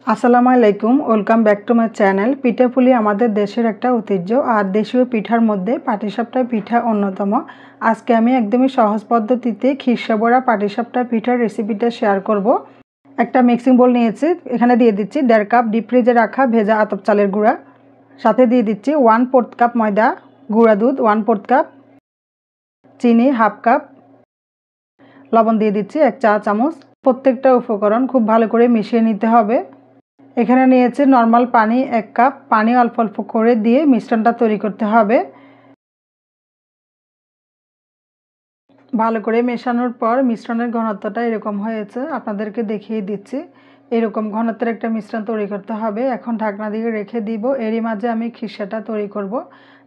আসসালামু আলাইকুম, welcome back to my channel. পিঠাপুলি আমাদের দেশের একটা ঐতিহ্য, আর দেশীয় পিঠার মধ্যে পাটিসাপটা পিঠা অন্যতম। আজকে আমি একদমই সহজ পদ্ধতিতে খিরসা বড়া পাটিসাপটা পিঠার রেসিপিটা শেয়ার করব। একটা মিক্সিং বোল নিয়েছি, এখানে দিয়ে দিচ্ছি 1.5 কাপ ডিপ ফ্রিজে রাখা ভেজা আতপ চালের গুঁড়া, সাথে দিয়ে দিচ্ছি 1/4 কাপ ময়দা, গুঁড়া দুধ 1/4 কাপ, চিনি 1/2 কাপ, লবণ দিয়ে দিচ্ছি 1 চা চামচ। প্রত্যেকটা উপকরণ খুব ভালো করে মিশিয়ে নিতে হবে। এখানে নিয়েছি নর্মাল পানি 1 কাপ, পানি অল্প অল্প করে দিয়ে মিশ্রণটা তৈরি করতে হবে। ভালো করে মেশানোর পর মিশ্রণের ঘনত্বটা এরকম হয়েছে, আপনাদেরকে দেখিয়ে দিচ্ছি। এরকম ঘনত্বের একটা মিশ্রণ তৈরি করতে হবে। এখন ঢাকনা দিয়ে রেখে দিব, এরই মাঝে আমি খিরসাটা তৈরি করব।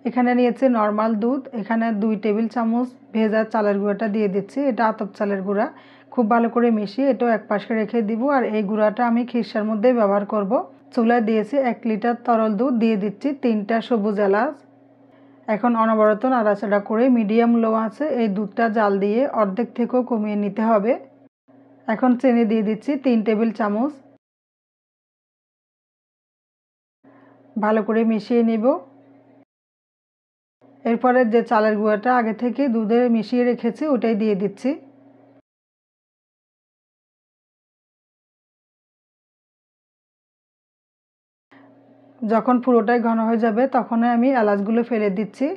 এখানে নিয়েছি নর্মাল দুধ, এখানে 2 টেবিল চামচ ভেজা চালের গুঁড়াটা দিয়ে দিচ্ছি, এটা আতপ চালের গুঁড়া। খুব ভালো করে মিশিয়ে এটাও এক পাশে রেখে দিব। আর এই গুঁড়াটা আমি খিরসার মধ্যে ব্যবহার করব। চুলায় দিয়েছি 1 লিটার তরল দুধ, দিয়ে দিচ্ছি 3টা সবুজ এলাচ। এখন অনবরত নাড়াচাড়া করে মিডিয়াম লো আছে এই দুধটা জাল দিয়ে অর্ধেক থেকেও কমিয়ে নিতে হবে। এখন চিনি দিয়ে দিচ্ছি 3 টেবিল চামচ, ভালো করে মিশিয়ে নিব। এরপরে যে চালের গুঁড়াটা আগে থেকে দুধে মিশিয়ে রেখেছি ওটাই দিয়ে দিচ্ছি। যখন পুরোটাই ঘন হয়ে যাবে তখনই আমি এলাচগুলো ফেলে দিচ্ছি।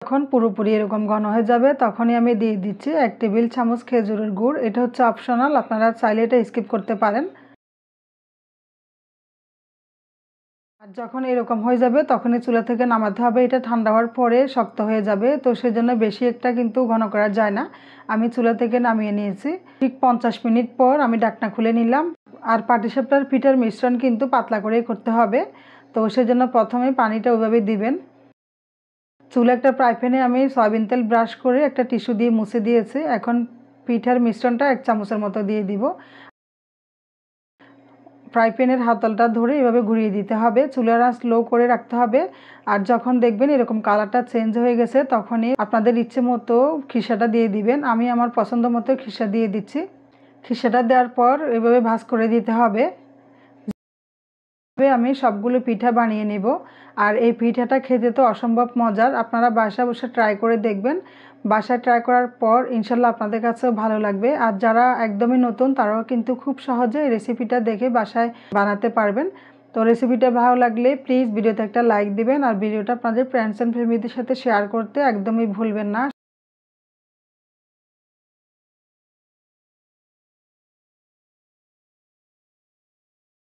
যখন পুরোপুরি এরকম ঘন হয়ে যাবে তখনই আমি দিয়ে দিচ্ছি 1 টেবিল চামচ খেজুরের গুড়। এটা হচ্ছে অপশনাল, আপনারা চাইলে এটা স্কিপ করতে পারেন। আর যখন এরকম হয়ে যাবে তখনই চুলা থেকে নামাতে হবে। এটা ঠান্ডা হওয়ার পরে শক্ত হয়ে যাবে, তো সেজন্য বেশি একটা কিন্তু ঘন করা যায় না। আমি চুলা থেকে নামিয়ে নিয়েছি। ঠিক 50 মিনিট পর আমি ঢাকনা খুলে নিলাম। আর পাটিসাপটার পিঠার মিশ্রণ কিন্তু পাতলা করেই করতে হবে, তো সেজন্য প্রথমে পানিটা ওইভাবে দিবেন। চুলা একটা ফ্রাই প্যানে আমি সয়াবিন তেল ব্রাশ করে একটা টিস্যু দিয়ে মুছে দিয়েছি। এখন পিঠার মিশ্রণটা 1 চামচের মতো দিয়ে দিব। ফ্রাই প্যানের হাতলটা ধরে এভাবে ঘুরিয়ে দিতে হবে, চুলার আঁচ লো করে রাখতে হবে। আর যখন দেখবেন এরকম কালারটা চেঞ্জ হয়ে গেছে তখনই আপনাদের ইচ্ছে মতো খিসাটা দিয়ে দিবেন। আমি আমার পছন্দ মতো খিসা দিয়ে দিচ্ছি। খিসাটা দেওয়ার পর এভাবে ভাঁজ করে দিতে হবে। আমি সবগুলো পিঠা বানিয়ে নেব। আর এই পিঠাটা খেতে তো অসম্ভব মজার, আপনারা বাসায় বসে ট্রাই করে দেখবেন। বাসায় ট্রাই করার পর ইনশাল্লাহ আপনাদের কাছেও ভালো লাগবে। আর যারা একদমই নতুন তারাও কিন্তু খুব সহজে এই রেসিপিটা দেখে বাসায় বানাতে পারবেন। তো রেসিপিটা ভালো লাগলে প্লিজ ভিডিওতে একটা লাইক দিবেন, আর ভিডিওটা আপনাদের ফ্রেন্ডস অ্যান্ড ফ্যামিলিদের সাথে শেয়ার করতে একদমই ভুলবেন না।